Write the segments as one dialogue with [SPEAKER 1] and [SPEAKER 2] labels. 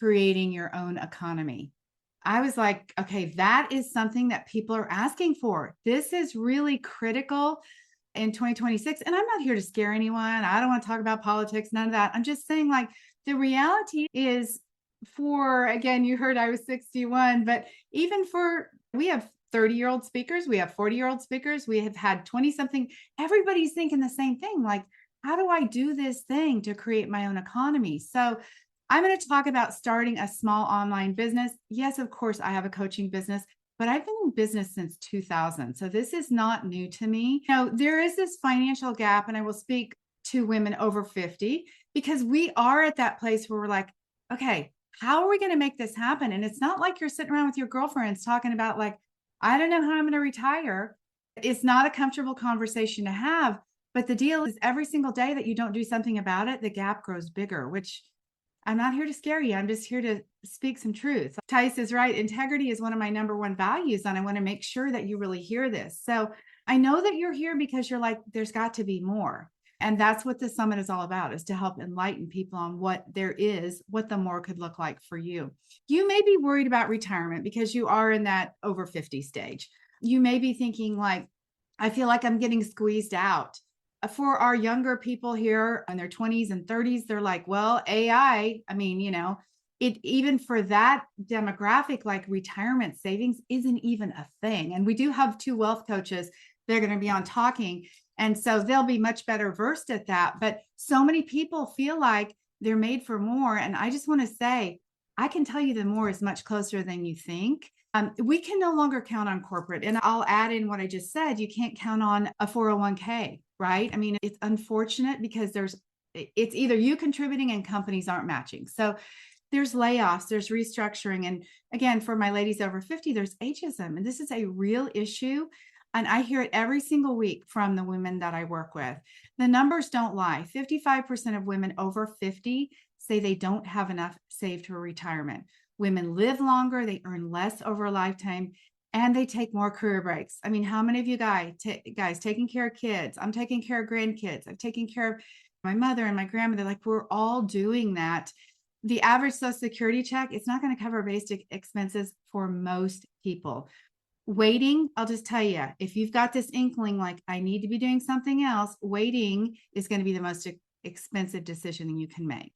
[SPEAKER 1] creating your own economy. I was like, okay, that is something that people are asking for. This is really critical in 2026. And I'm not here to scare anyone. I don't want to talk about politics, none of that. I'm just saying, like, the reality is for, again, you heard I was 61, but even for, we have 30-year-old speakers, we have 40-year-old speakers, we have had 20 something. Everybody's thinking the same thing. Like, how do I do this thing to create my own economy? So I'm going to talk about starting a small online business. Yes, of course, I have a coaching business, but I've been in business since 2000. So this is not new to me. Now, there is this financial gap, and I will speak to women over 50 because we are at that place where we're like, okay, how are we going to make this happen? And it's not like you're sitting around with your girlfriends talking about, like, I don't know how I'm going to retire. It's not a comfortable conversation to have. But the deal is every single day that you don't do something about it, the gap grows bigger, which I'm not here to scare you. I'm just here to speak some truth. Tice is right. Integrity is one of my number one values, and I want to make sure that you really hear this. So I know that you're here because you're like, there's got to be more. And that's what the summit is all about, is to help enlighten people on what there is, what the more could look like for you. You may be worried about retirement because you are in that over 50 stage. You may be thinking, like, I feel like I'm getting squeezed out. For our younger people here in their 20s and 30s, they're like, well, AI, I mean, it, even for that demographic, like, retirement savings isn't even a thing. And we do have two wealth coaches. They're going to be on talking. And so they'll be much better versed at that. But so many people feel like they're made for more. And I just want to say, I can tell you the more is much closer than you think. We can no longer count on corporate. And I'll add in what I just said. You can't count on a 401k, right? I mean, it's unfortunate because it's either you contributing and companies aren't matching. So there's layoffs, there's restructuring. And again, for my ladies over 50, there's ageism. And this is a real issue. And I hear it every single week from the women that I work with. The numbers don't lie. 55% of women over 50 say they don't have enough saved for retirement. Women live longer, they earn less over a lifetime, and they take more career breaks. I mean, how many of you guys taking care of kids? I'm taking care of grandkids. I've taken care of my mother and my grandmother. Like, we're all doing that. The average Social Security check, it's not going to cover basic expenses for most people. Waiting, I'll just tell you, if you've got this inkling, like, I need to be doing something else, waiting is going to be the most expensive decision you can make.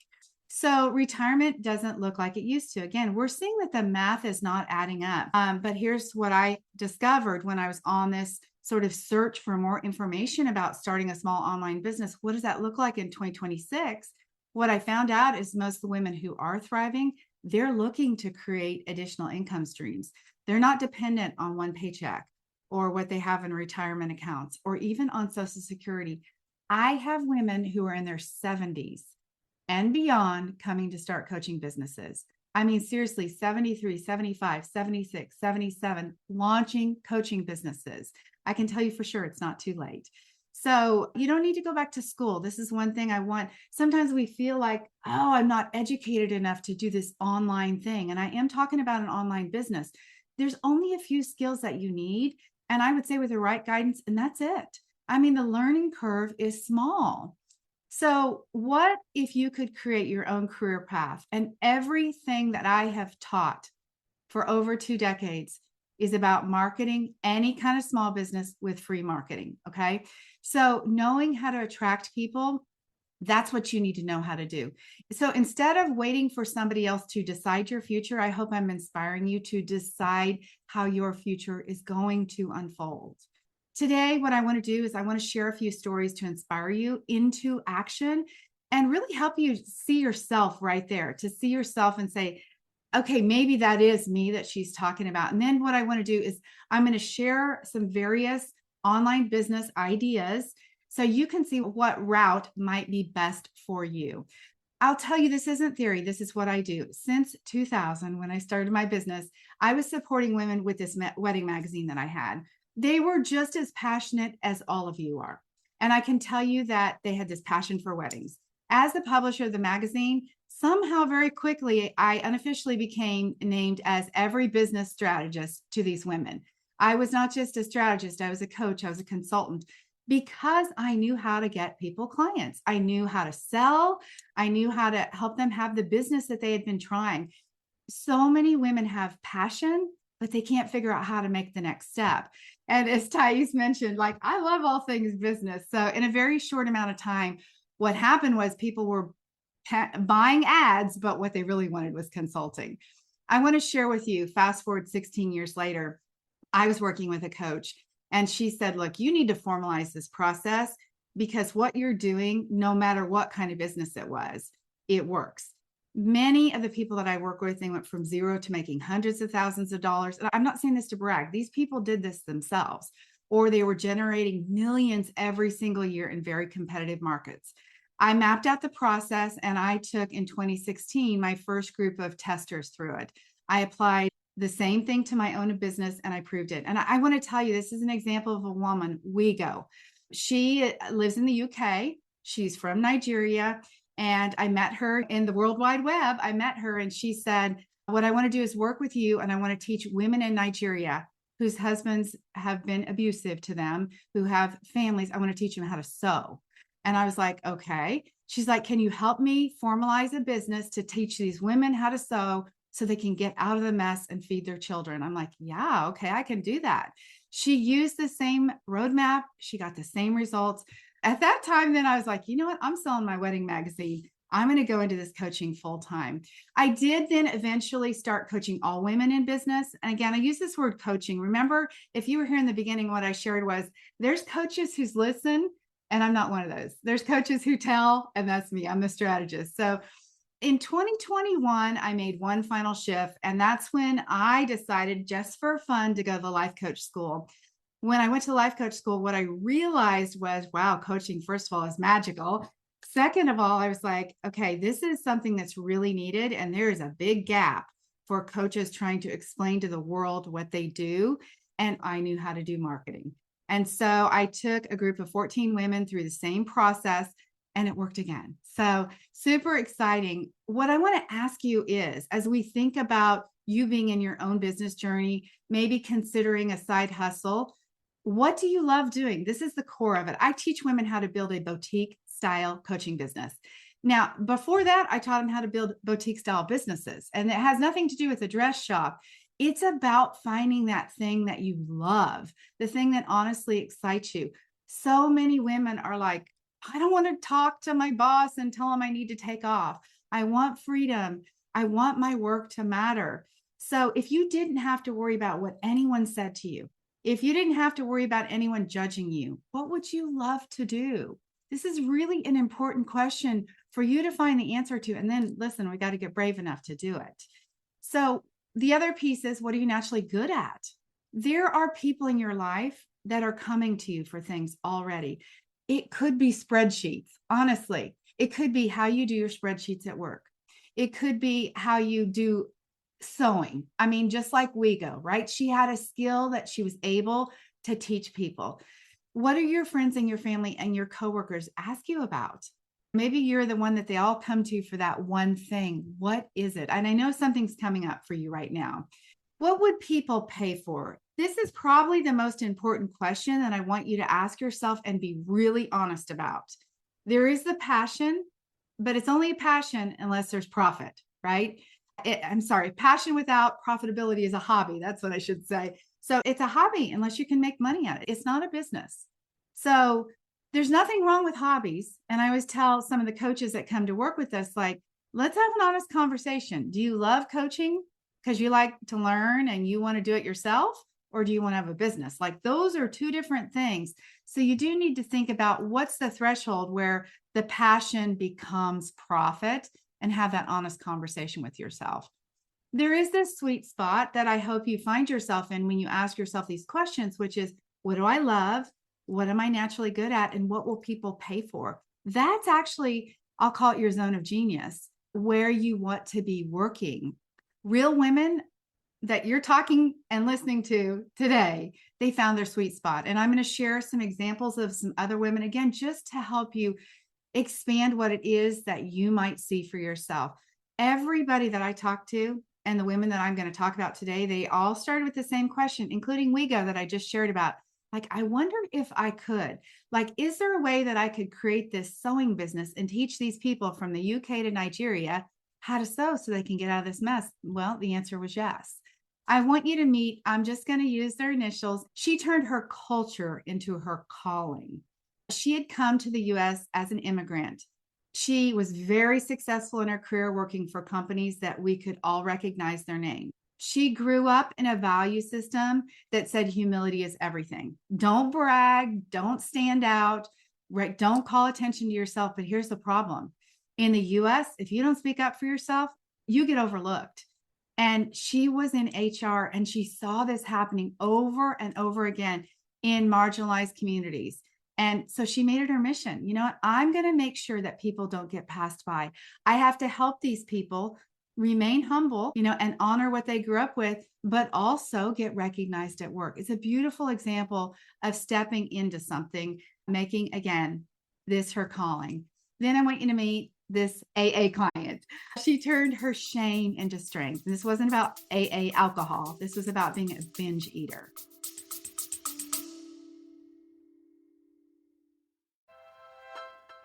[SPEAKER 1] So retirement doesn't look like it used to. Again, we're seeing that the math is not adding up. But here's what I discovered when I was on this sort of search for more information about starting a small online business. What does that look like in 2026? What I found out is most of the women who are thriving, they're looking to create additional income streams. They're not dependent on one paycheck or what they have in retirement accounts or even on Social Security. I have women who are in their 70s and beyond coming to start coaching businesses. I mean, seriously, 73, 75, 76, 77, launching coaching businesses. I can tell you for sure it's not too late. So you don't need to go back to school. This is one thing I want. Sometimes we feel like, oh, I'm not educated enough to do this online thing. And I am talking about an online business. There's only a few skills that you need. And I would say with the right guidance, and that's it. I mean, the learning curve is small. So what if you could create your own career path? And everything that I have taught for over 2 decades is about marketing any kind of small business with free marketing. Okay. So knowing how to attract people, that's what you need to know how to do. So instead of waiting for somebody else to decide your future, I hope I'm inspiring you to decide how your future is going to unfold. Today, what I want to do is I want to share a few stories to inspire you into action and really help you see yourself right there, to see yourself and say, okay, maybe that is me that she's talking about. And then what I want to do is I'm going to share some various online business ideas so you can see what route might be best for you. I'll tell you, this isn't theory. This is what I do. Since 2000, when I started my business, I was supporting women with this wedding magazine that I had. They were just as passionate as all of you are. And I can tell you that they had this passion for weddings. As the publisher of the magazine, somehow very quickly, I unofficially became named as every business strategist to these women. I was not just a strategist, I was a coach, I was a consultant. because I knew how to get people clients. I knew how to sell. I knew how to help them have the business that they had been trying. So many women have passion, but they can't figure out how to make the next step. And as Thais mentioned, like, I love all things business. So in a very short amount of time, what happened was people were buying ads, but what they really wanted was consulting. I want to share with you, fast forward 16 years later, I was working with a coach and she said, look, you need to formalize this process because what you're doing, no matter what kind of business it was, it works. Many of the people that I work with, they went from zero to making hundreds of thousands of dollars. And I'm not saying this to brag. These people did this themselves, or they were generating millions every single year in very competitive markets. I mapped out the process and I took in 2016 my first group of testers through it. I applied the same thing to my own business and I proved it. And I want to tell you, this is an example of a woman, Wigo. She lives in the UK. She's from Nigeria. And I met her in the World Wide Web. I met her and she said, what I want to do is work with you. And I want to teach women in Nigeria whose husbands have been abusive to them, who have families. I want to teach them how to sew. And I was like, okay. She's like, can you help me formalize a business to teach these women how to sew so they can get out of the mess and feed their children? I'm like, yeah, okay, I can do that. She used the same roadmap. She got the same results. At that time, then I was like, you know what? I'm selling my wedding magazine. I'm going to go into this coaching full time. I did then eventually start coaching all women in business. And again, I use this word coaching. Remember, if you were here in the beginning, what I shared was there's coaches who listen, and I'm not one of those. There's coaches who tell, and that's me. I'm the strategist. So in 2021, I made one final shift, and that's when I decided just for fun to go to the life coach school. When I went to life coach school, what I realized was, wow, coaching, first of all, is magical. Second of all, I was like, okay, this is something that's really needed. And there is a big gap for coaches trying to explain to the world what they do. And I knew how to do marketing. And so I took a group of 14 women through the same process and it worked again. So super exciting. What I want to ask you is, as we think about you being in your own business journey, maybe considering a side hustle, what do you love doing? This is the core of it. I teach women how to build a boutique style coaching business. Now, before that, I taught them how to build boutique style businesses, and it has nothing to do with a dress shop. It's about finding that thing that you love, the thing that honestly excites you. So many women are like, I don't want to talk to my boss and tell him I need to take off. I want freedom. I want my work to matter. So if you didn't have to worry about what anyone said to you, if you didn't have to worry about anyone judging you, what would you love to do? This is really an important question for you to find the answer to. And then listen, we got to get brave enough to do it. So the other piece is, what are you naturally good at? There are people in your life that are coming to you for things already. It could be spreadsheets, honestly. It could be how you do your spreadsheets at work. It could be how you do sewing. I mean, just like Wigo, right? She had a skill that she was able to teach people. What are your friends and your family and your coworkers ask you about? Maybe you're the one that they all come to for that one thing. What is it? And I know something's coming up for you right now. What would people pay for? This is probably the most important question that I want you to ask yourself and be really honest about. There is the passion, but it's only a passion unless there's profit, right? I'm sorry, passion without profitability is a hobby. That's what I should say. So it's a hobby unless you can make money at it. It's not a business. So there's nothing wrong with hobbies. And I always tell some of the coaches that come to work with us, like, let's have an honest conversation. Do you love coaching because you like to learn and you want to do it yourself? Or do you want to have a business? Like, those are two different things. So you do need to think about what's the threshold where the passion becomes profit, and have that honest conversation with yourself. There is this sweet spot that I hope you find yourself in when you ask yourself these questions, which is, what do I love? What am I naturally good at? And what will people pay for? That's actually, I'll call it your zone of genius, where you want to be working. Real women that you're talking and listening to today, they found their sweet spot. And I'm going to share some examples of some other women, again, just to help you expand what it is that you might see for yourself. Everybody that I talk to and the women that I'm going to talk about today, they all started with the same question, including Wigo that I just shared about. Like, I wonder if I could. Like, is there a way that I could create this sewing business and teach these people from the UK to Nigeria how to sew so they can get out of this mess? Well, the answer was yes. I want you to meet, I'm just going to use their initials. She turned her culture into her calling. She had come to the US as an immigrant. She was very successful in her career working for companies that we could all recognize their name. She grew up in a value system that said humility is everything. Don't brag, don't stand out, right? Don't call attention to yourself. But here's the problem. In the US, if you don't speak up for yourself, you get overlooked. And she was in HR and she saw this happening over and over again in marginalized communities. And so she made it her mission. You know what? I'm going to make sure that people don't get passed by. I have to help these people remain humble, and honor what they grew up with, but also get recognized at work. It's a beautiful example of stepping into something, making, again, this her calling. Then I want you to meet this AA client. She turned her shame into strength. And this wasn't about AA alcohol. This was about being a binge eater.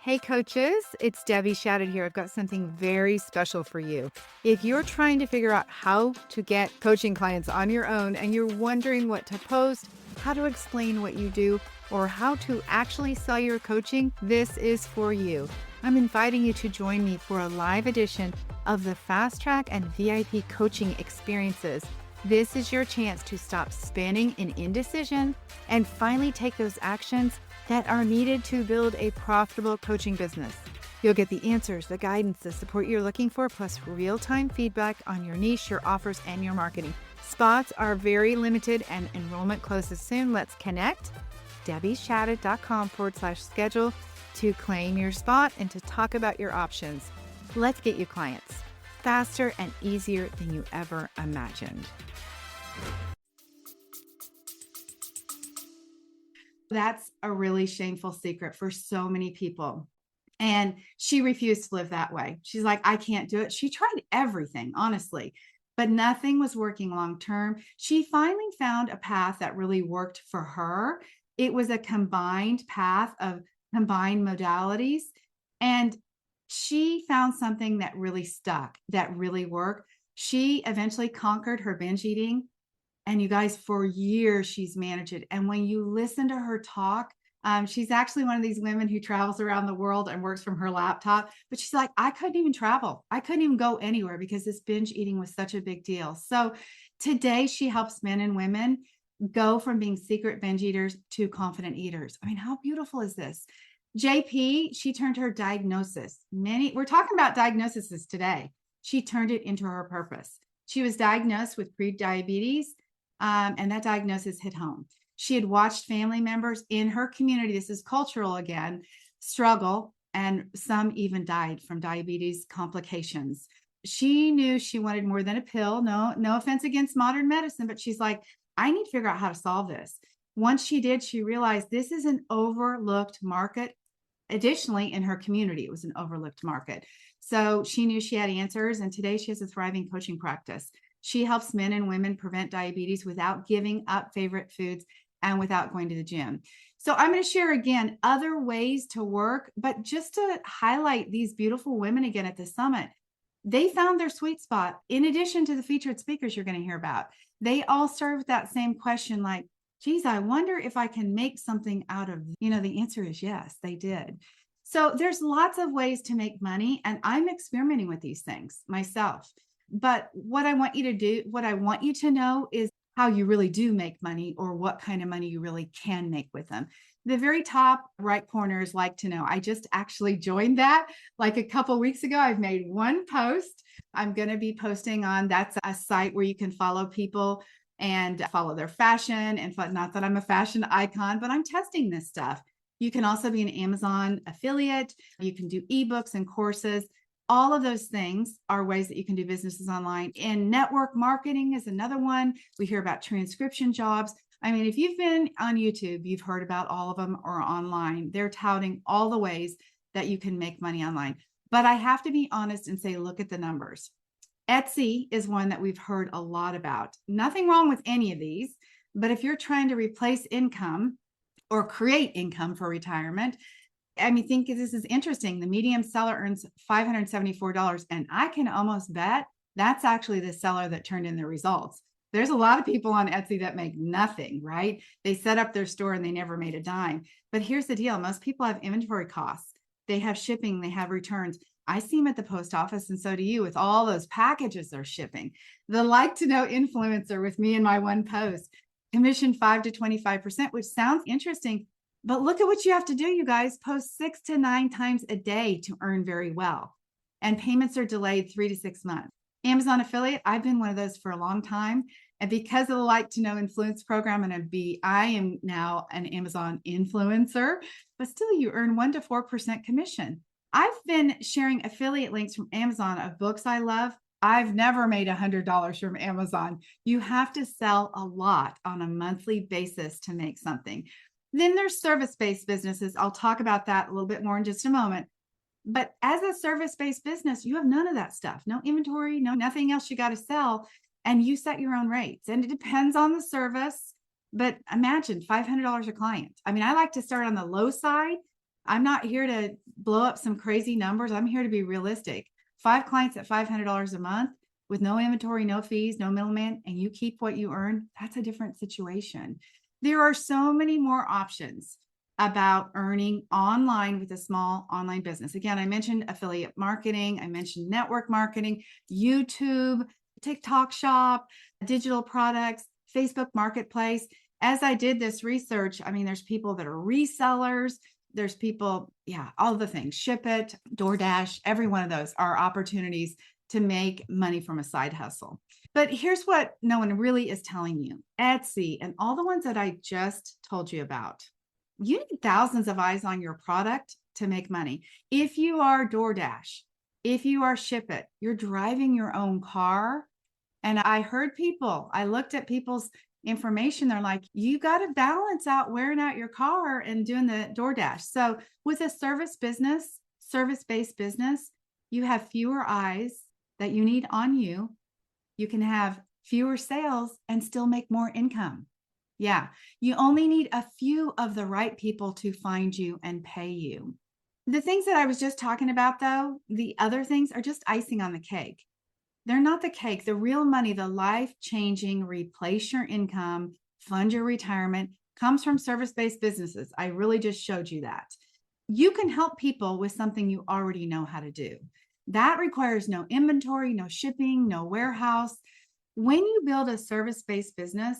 [SPEAKER 2] Hey coaches, it's Debbie Shadid here. I've got something very special for you. If you're trying to figure out how to get coaching clients on your own and you're wondering what to post, how to explain what you do, or how to actually sell your coaching, this is for you. I'm inviting you to join me for a live edition of the Fast Track and VIP coaching experiences. This is your chance to stop spinning in indecision and finally take those actions that are needed to build a profitable coaching business. You'll get the answers, the guidance, the support you're looking for, plus real-time feedback on your niche, your offers, and your marketing. Spots are very limited and enrollment closes soon. Let's connect. DebbieShadid.com/schedule to claim your spot and to talk about your options. Let's get you clients faster and easier than you ever imagined.
[SPEAKER 1] That's a really shameful secret for so many people. And she refused to live that way. She's like, I can't do it. She tried everything, honestly, but nothing was working long term. She finally found a path that really worked for her. It was a combined path of combined modalities. And she found something that really stuck, that really worked. She eventually conquered her binge eating. And you guys, for years, she's managed it. And when you listen to her talk, she's actually one of these women who travels around the world and works from her laptop. But she's like, I couldn't even travel. I couldn't even go anywhere because this binge eating was such a big deal. So today she helps men and women go from being secret binge eaters to confident eaters. I mean, how beautiful is this? JP, she turned her diagnosis. We're talking about diagnoses today. She turned it into her purpose. She was diagnosed with prediabetes. And that diagnosis hit home. She had watched family members in her community, this is cultural again, struggle, and some even died from diabetes complications. She knew she wanted more than a pill. No offense against modern medicine, but she's like, I need to figure out how to solve this. Once she did, she realized this is an overlooked market. Additionally, in her community, it was an overlooked market. So she knew she had answers, and today she has a thriving coaching practice. She helps men and women prevent diabetes without giving up favorite foods and without going to the gym. So I'm going to share again other ways to work, but just to highlight these beautiful women again at the summit. They found their sweet spot in addition to the featured speakers you're going to hear about. They all started with that same question like, geez, I wonder if I can make something out of, the answer is yes, they did. So there's lots of ways to make money, and I'm experimenting with these things myself. But what I want you to know is how you really do make money, or what kind of money you really can make with them. The very top right corner is like to know. I just actually joined that like a couple weeks ago. I've made one post. I'm going to be posting on, that's a site where you can follow people and follow their fashion. And not that I'm a fashion icon, but I'm testing this stuff. You can also be an Amazon affiliate. You can do ebooks and courses. All of those things are ways that you can do businesses online. And network marketing is another one. We hear about transcription jobs. I mean, if you've been on YouTube, you've heard about all of them, or online. They're touting all the ways that you can make money online. But I have to be honest and say, look at the numbers. Etsy is one that we've heard a lot about. Nothing wrong with any of these, But if you're trying to replace income or create income for retirement, I mean, think this is interesting. The medium seller earns $574, and I can almost bet that's actually the seller that turned in the results. There's a lot of people on Etsy that make nothing, right? They set up their store and they never made a dime. But here's the deal. Most people have inventory costs. They have shipping, they have returns. I see them at the post office, and so do you, with all those packages they're shipping. The like to know influencer with me in my one post, commission 5 to 25%, which sounds interesting. But look at what you have to do, you guys. Post 6 to 9 times a day to earn very well. And payments are delayed 3 to 6 months. Amazon affiliate, I've been one of those for a long time. And because of the Like to Know Influence program, I am now an Amazon influencer, but still you earn 1 to 4% commission. I've been sharing affiliate links from Amazon of books I love. I've never made $100 from Amazon. You have to sell a lot on a monthly basis to make something. Then there's service-based businesses. I'll talk about that a little bit more in just a moment. But as a service-based business, you have none of that stuff. No inventory, nothing else you got to sell. And you set your own rates. And it depends on the service. But imagine $500 a client. I mean, I like to start on the low side. I'm not here to blow up some crazy numbers. I'm here to be realistic. 5 clients at $500 a month with no inventory, no fees, no middleman, and you keep what you earn. That's a different situation. There are so many more options about earning online with a small online business. Again, I mentioned affiliate marketing. I mentioned network marketing, YouTube, TikTok shop, digital products, Facebook marketplace. As I did this research, I mean, there's people that are resellers. There's people, all the things, Ship-it, DoorDash, every one of those are opportunities to make money from a side hustle. But here's what no one really is telling you. Etsy and all the ones that I just told you about. You need thousands of eyes on your product to make money. If you are DoorDash, if you are Ship-it, you're driving your own car. And I looked at people's information. They're like, you got to balance out wearing out your car and doing the DoorDash. So with a service-based business, you have fewer eyes that you need on you. You can have fewer sales and still make more income. Yeah, you only need a few of the right people to find you and pay you. The things that I was just talking about, though, the other things are just icing on the cake. They're not the cake. The real money, the life-changing, replace your income, fund your retirement, comes from service-based businesses. I really just showed you that. You can help people with something you already know how to do. That requires no inventory, no shipping, no warehouse. When you build a service-based business,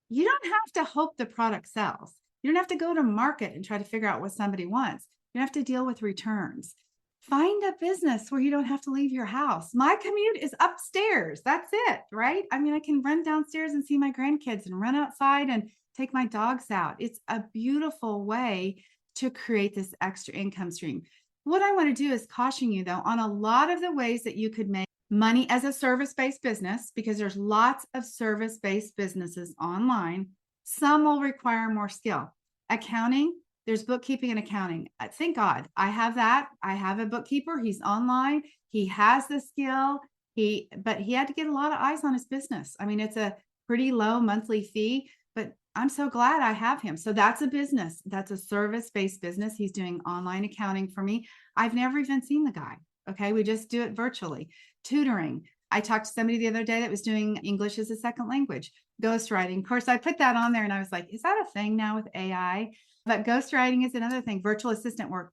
[SPEAKER 1] you don't have to hope the product sells. You don't have to go to market and try to figure out what somebody wants. You don't have to deal with returns. Find a business where you don't have to leave your house. My commute is upstairs. That's it, right? I mean, I can run downstairs and see my grandkids and run outside and take my dogs out. It's a beautiful way to create this extra income stream. What I want to do is caution you, though, on a lot of the ways that you could make money as a service-based business, because there's lots of service-based businesses online. Some will require more skill. Accounting, there's bookkeeping and accounting. Thank God I have that. I have a bookkeeper. He's online. He has the skill. But he had to get a lot of eyes on his business. I mean, it's a pretty low monthly fee, but I'm so glad I have him. So that's a business. That's a service-based business. He's doing online accounting for me. I've never even seen the guy. Okay. We just do it virtually. Tutoring. I talked to somebody the other day that was doing English as a second language. Ghostwriting. Of course, I put that on there and I was like, is that a thing now with AI? But ghostwriting is another thing. Virtual assistant work.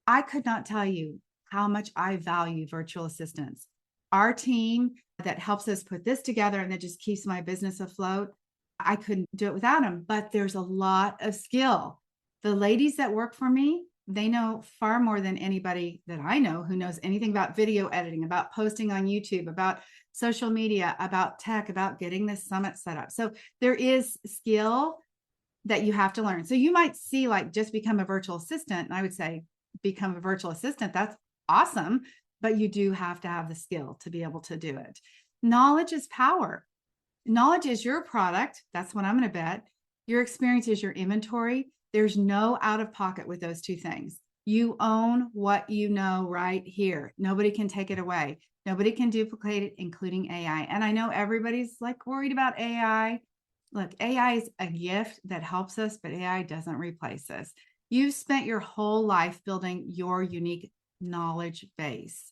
[SPEAKER 1] I could not tell you how much I value virtual assistants. Our team that helps us put this together and that just keeps my business afloat, I couldn't do it without them, but there's a lot of skill. The ladies that work for me, they know far more than anybody that I know who knows anything about video editing, about posting on YouTube, about social media, about tech, about getting this summit set up. So there is skill that you have to learn. So you might see like just become a virtual assistant. And I would say become a virtual assistant. That's awesome. But you do have to have the skill to be able to do it. Knowledge is power. Knowledge is your product. That's what I'm going to bet. Your experience is your inventory. There's no out of pocket with those two things. You own what you know right here. Nobody can take it away. Nobody can duplicate it, including AI. And I know everybody's like worried about AI. Look, AI is a gift that helps us, but AI doesn't replace us. You've spent your whole life building your unique knowledge base.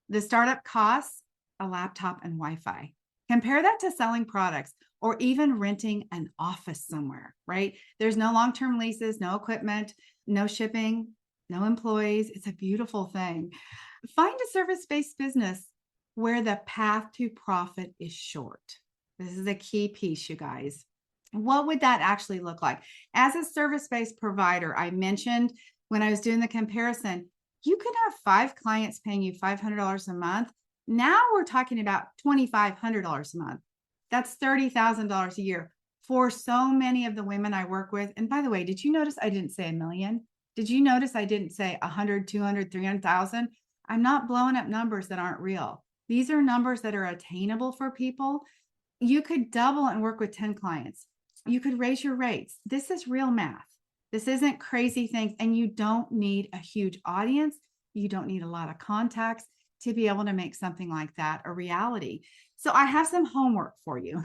[SPEAKER 1] The startup costs a laptop and Wi-Fi. Compare that to selling products or even renting an office somewhere, right? There's no long-term leases, no equipment, no shipping, no employees. It's a beautiful thing. Find a service-based business where the path to profit is short. This is a key piece, you guys. What would that actually look like? As a service-based provider, I mentioned when I was doing the comparison, you could have 5 clients paying you $500 a month. Now we're talking about $2,500 a month. That's $30,000 a year for so many of the women I work with. And by the way, did you notice I didn't say a million? Did you notice I didn't say 100, 200, 300,000? I'm not blowing up numbers that aren't real. These are numbers that are attainable for people. You could double and work with 10 clients. You could raise your rates. This is real math. This isn't crazy things. And you don't need a huge audience. You don't need a lot of contacts to be able to make something like that a reality. So I have some homework for you.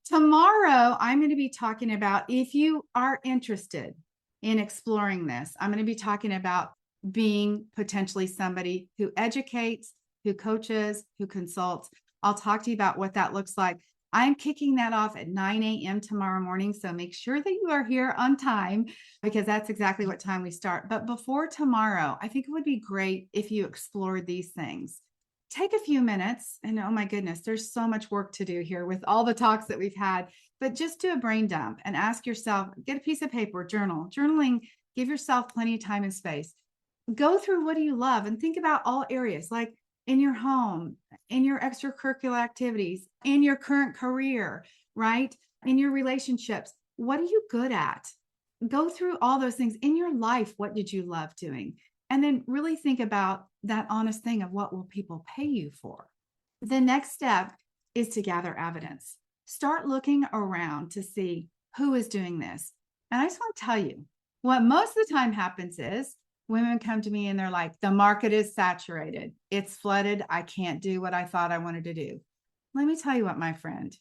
[SPEAKER 1] Tomorrow, I'm going to be talking about, if you are interested in exploring this, I'm going to be talking about being potentially somebody who educates, who coaches, who consults. I'll talk to you about what that looks like. I'm kicking that off at 9 a.m. tomorrow morning. So make sure that you are here on time, because that's exactly what time we start. But before tomorrow, I think it would be great if you explored these things. Take a few minutes, and oh my goodness, there's so much work to do here with all the talks that we've had, but just do a brain dump and ask yourself, get a piece of paper, journaling, give yourself plenty of time and space. Go through, what do you love, and think about all areas, like in your home, in your extracurricular activities, in your current career, right? In your relationships. What are you good at? Go through all those things in your life. What did you love doing? And then really think about that honest thing of, what will people pay you for? The next step is to gather evidence. Start looking around to see who is doing this. And I just want to tell you, what most of the time happens is women come to me and they're like, the market is saturated. It's flooded. I can't do what I thought I wanted to do. Let me tell you what, my friend,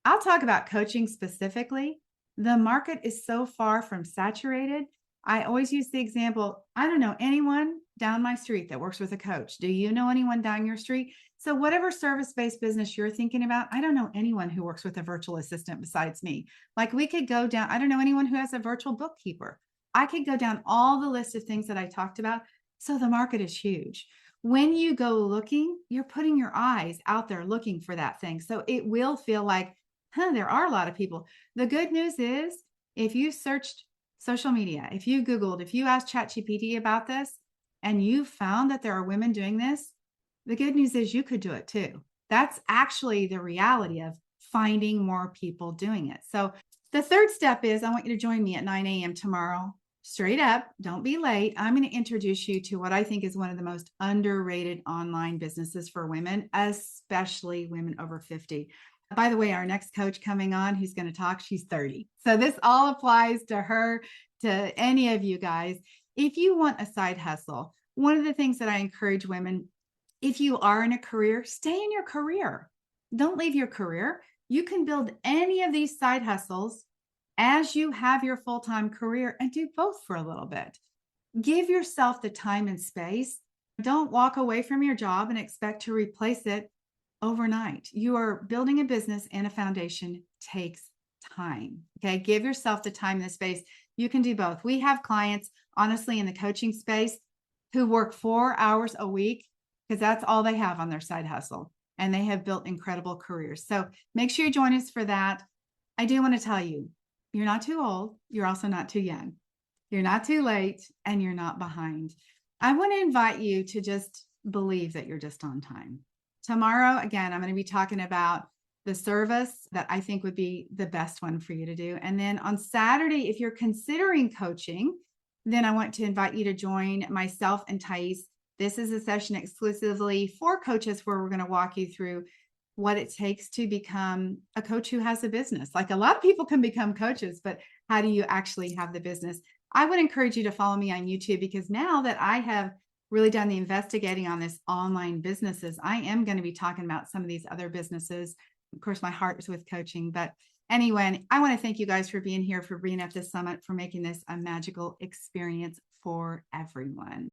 [SPEAKER 1] I'll talk about coaching specifically. The market is so far from saturated. I always use the example, I don't know anyone down my street that works with a coach. Do you know anyone down your street? So whatever service-based business you're thinking about, I don't know anyone who works with a virtual assistant besides me. Like, we could go down, I don't know anyone who has a virtual bookkeeper. I could go down all the list of things that I talked about. So the market is huge. When you go looking, you're putting your eyes out there looking for that thing. So it will feel like, there are a lot of people. The good news is, if you searched social media, if you Googled, if you asked ChatGPT about this and you found that there are women doing this, the good news is you could do it too. That's actually the reality of finding more people doing it. So the third step is, I want you to join me at 9 a.m. tomorrow. Straight up, don't be late. I'm going to introduce you to what I think is one of the most underrated online businesses for women, especially women over 50. By the way, our next coach coming on, who's going to talk, she's 30. So this all applies to her, to any of you guys. If you want a side hustle, one of the things that I encourage women, if you are in a career, stay in your career. Don't leave your career. You can build any of these side hustles as you have your full-time career, and do both for a little bit. Give yourself the time and space. Don't walk away from your job and expect to replace it overnight. You are building a business, and a foundation takes time. Okay. Give yourself the time and the space. You can do both. We have clients, honestly, in the coaching space who work 4 hours a week because that's all they have on their side hustle. And they have built incredible careers. So make sure you join us for that. I do want to tell you, you're not too old. You're also not too young. You're not too late, and you're not behind. I want to invite you to just believe that you're just on time. Tomorrow, again, I'm going to be talking about the service that I think would be the best one for you to do. And then on Saturday, if you're considering coaching, then I want to invite you to join myself and Thais. This is a session exclusively for coaches where we're going to walk you through what it takes to become a coach who has a business. Like, a lot of people can become coaches, but how do you actually have the business? I would encourage you to follow me on YouTube, because now that I have really done the investigating on this online businesses, I am going to be talking about some of these other businesses. Of course, my heart is with coaching, but Anyway, I want to thank you guys for being here, for bringing up this summit, for making this a magical experience for everyone.